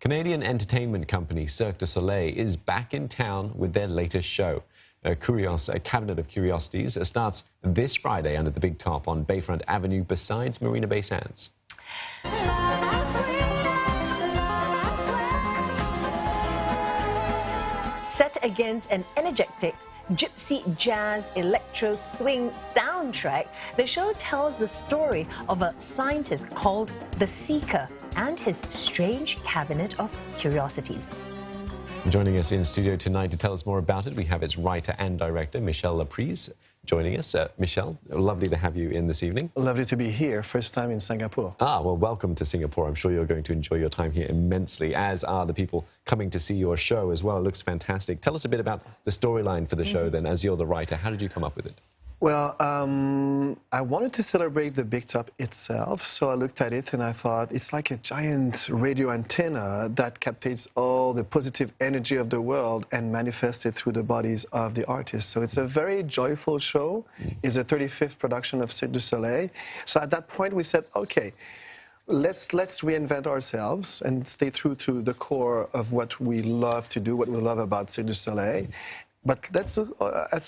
Canadian entertainment company Cirque du Soleil is back in town with their latest show. A Cabinet of Curiosities starts this Friday under the Big Top on Bayfront Avenue beside Marina Bay Sands. Set against an energetic gypsy jazz electro swing soundtrack, the show tells the story of a scientist called the Seeker and his strange cabinet of curiosities. Joining us in studio tonight to tell us more about it, we have its writer and director, Michel Laprise, joining us. Michel, lovely to have you in this evening. Lovely to be here. First time in Singapore. Well, welcome to Singapore. I'm sure you're going to enjoy your time here immensely, as are the people coming to see your show as well. It looks fantastic. Tell us a bit about the storyline for the show then, as you're the writer. How did you come up with it? Well, I wanted to celebrate the Big Top itself, so I looked at it and I thought it's like a giant radio antenna that captures all the positive energy of the world and manifests it through the bodies of the artists. So it's a very joyful show. It's a 35th production of Cirque du Soleil. So at that point we said, okay, let's reinvent ourselves and stay true to the core of what we love to do, what we love about Cirque du Soleil. But that's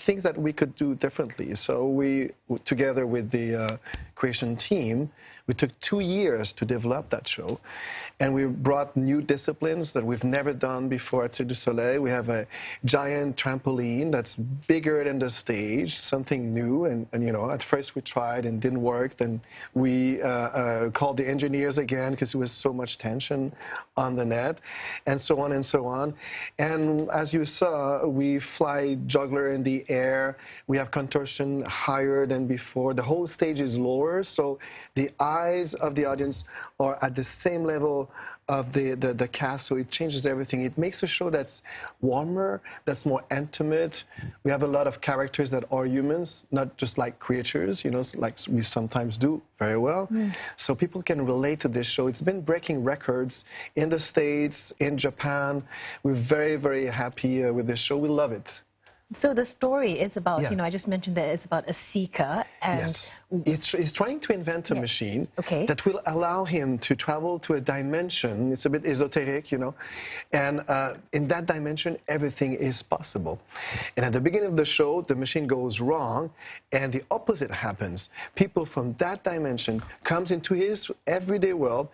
things that we could do differently. So we, together with the creation team, we took 2 years to develop that show. And we brought new disciplines that we've never done before at Cirque du Soleil. We have a giant trampoline that's bigger than the stage, something new. And you know, at first we tried and didn't work. Then we called the engineers again because there was so much tension on the net, and so on and so on. And as you saw, we fly juggler in the air. We have contortion higher than before. The whole stage is lower, so the eyes of the audience are at the same level of the cast, so it changes everything. It makes a show that's warmer, that's more intimate. We have a lot of characters that are humans, not just like creatures, you know, like we sometimes do very well. So people can relate to this show. It's been breaking records in the States, in Japan. We're very, very happy with this show. We love it. So the story is about, you know, I just mentioned that it's about a seeker. And yes. He's trying to invent a machine that will allow him to travel to a dimension. It's a bit esoteric, you know. And in that dimension, everything is possible. And at the beginning of the show, the machine goes wrong, and the opposite happens. People from that dimension comes into his everyday world,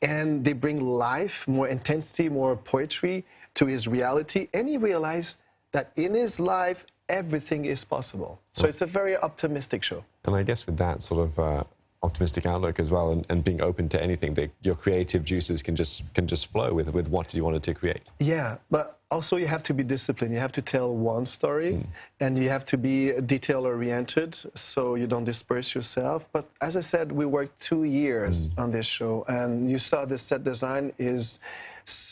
and they bring life, more intensity, more poetry to his reality, and he realized that in his life, everything is possible. So it's a very optimistic show. And I guess with that sort of optimistic outlook as well, and being open to anything, your creative juices can just flow with what you wanted to create. Yeah, but also you have to be disciplined. You have to tell one story, and you have to be detail-oriented so you don't disperse yourself. But as I said, we worked 2 years on this show, and you saw the set design is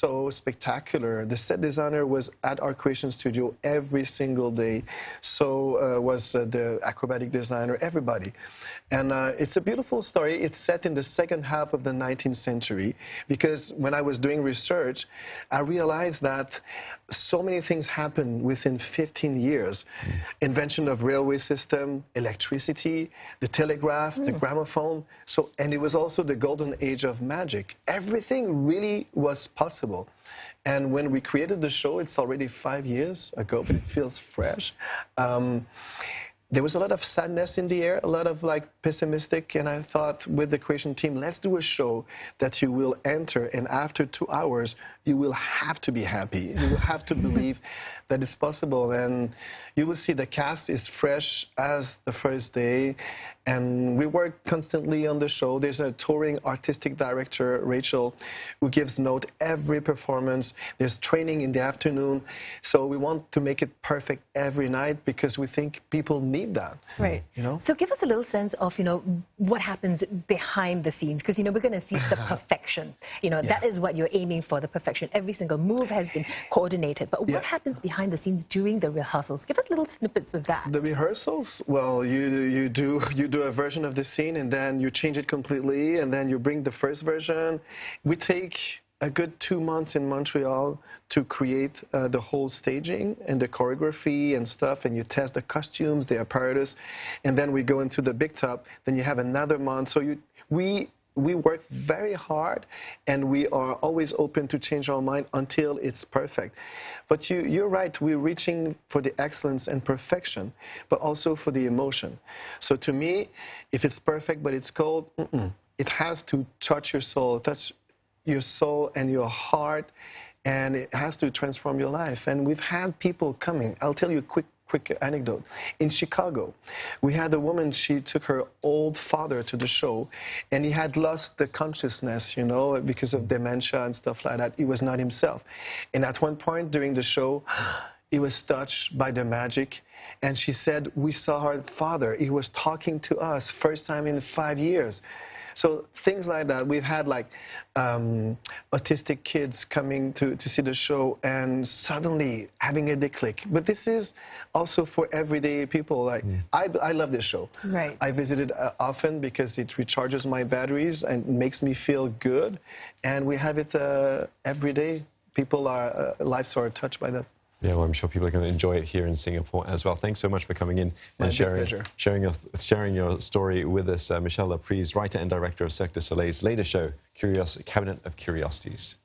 so spectacular. The set designer was at our creation studio every single day. So was the acrobatic designer, everybody. And it's a beautiful story. It's set in the second half of the 19th century, because when I was doing research, I realized that so many things happened within 15 years. Invention of railway system, electricity, the telegraph, the gramophone. So, and it was also the golden age of magic. Everything really was possible. And when we created the show, it's already 5 years ago, but it feels fresh. There was a lot of sadness in the air, a lot of like pessimistic, and I thought with the creation team, let's do a show that you will enter, and after 2 hours, you will have to be happy. You will have to believe that it's possible, and you will see the cast is fresh as the first day, and we work constantly on the show. There's a touring artistic director, Rachel, who gives note every performance. There's training in the afternoon, so we want to make it perfect every night because we think people need that. Right. You know? So give us a little sense of, you know, what happens behind the scenes, because, you know, we're going to see the perfection. You know, that is what you're aiming for, the perfection. Every single move has been coordinated. But what happens behind the scenes during the rehearsals? Give us little snippets of that. The rehearsals? Well, you do a version of the scene, and then you change it completely, and then you bring the first version. We take a good 2 months in Montreal to create the whole staging and the choreography and stuff, and you test the costumes, the apparatus, and then we go into the Big Top. Then you have another month. So we we work very hard, and we are always open to change our mind until it's perfect. But you're right, we're reaching for the excellence and perfection, but also for the emotion. So to me, if it's perfect but it's cold, it has to touch your soul and your heart, and it has to transform your life. And we've had people coming. I'll tell you a quick anecdote. In Chicago, we had a woman, she took her old father to the show, and he had lost the consciousness, you know, because of dementia and stuff like that. He was not himself. And at one point during the show, he was touched by the magic, and she said, we saw her father. He was talking to us, first time in 5 years. So things like that. We've had like autistic kids coming to see the show and suddenly having a click. But this is also for everyday people. Like I love this show. Right. I visit it often because it recharges my batteries and makes me feel good. And we have it every day. People lives are touched by that. Yeah, well, I'm sure people are going to enjoy it here in Singapore as well. Thanks so much for coming in and sharing your story with us. Michel Laprise, writer and director of Cirque du Soleil's latest show, Cabinet of Curiosities.